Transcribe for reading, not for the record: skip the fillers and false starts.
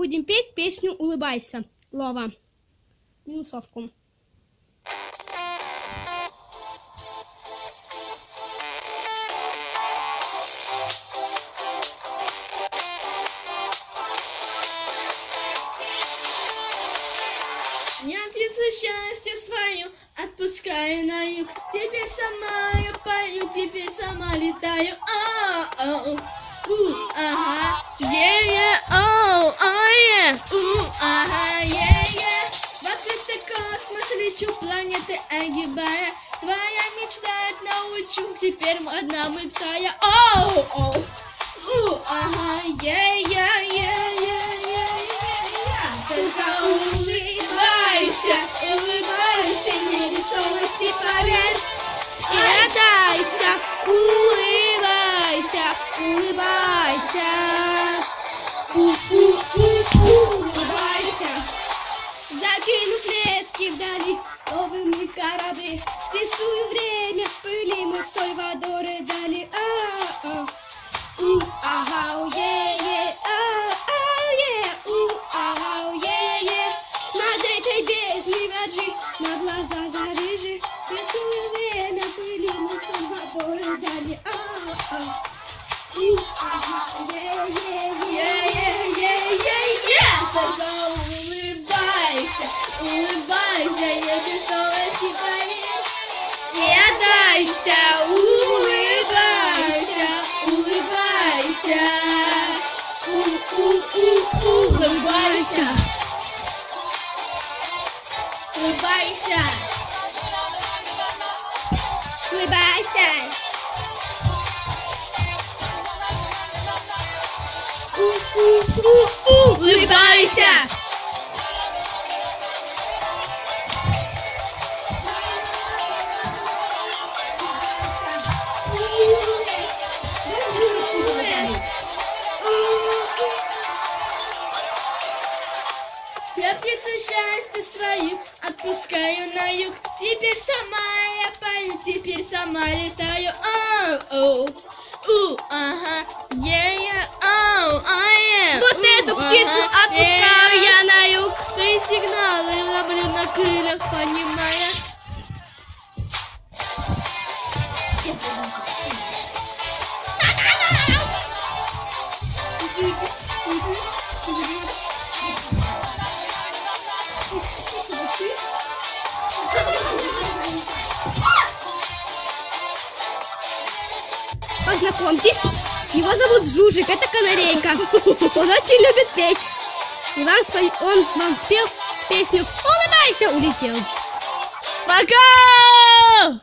будем петь песню «Улыбайся». Лова. Минусовку. Я птицу счастье свою отпускаю на юг. Теперь сама я пою, теперь сама летаю. Ага, ага, в открытый космос лечу, планеты огибая. Твоя мечта научу, теперь одна мытая. Ага, только улыбайся, невесомости поверь. И радайся, улыбайся, улыбайся. Улыбайся. Закинув лески вдали, новыми корабли, рисую время в пыли, мы соль водоры дали. Над этой бездной воржи, на глаза завяжи, рисую время в пыли, мы соль водоры дали. Только улыбайся, улыбайся, невесомости поверь. И отдайся, улыбайся, улыбайся. Улыбайся. Улыбайся. Улыбайся. Улыбайся. Я птицу счастье свою отпускаю на юг. Теперь сама я пою, теперь сама летаю. Вот эту птицу отпускаю я на юг. Твои сигналы ловлю на крыльях, понимая. Познакомьтесь, его зовут Жужик, это канарейка. Он очень любит петь. И он вам спел песню «Улыбайся», улетел. Пока!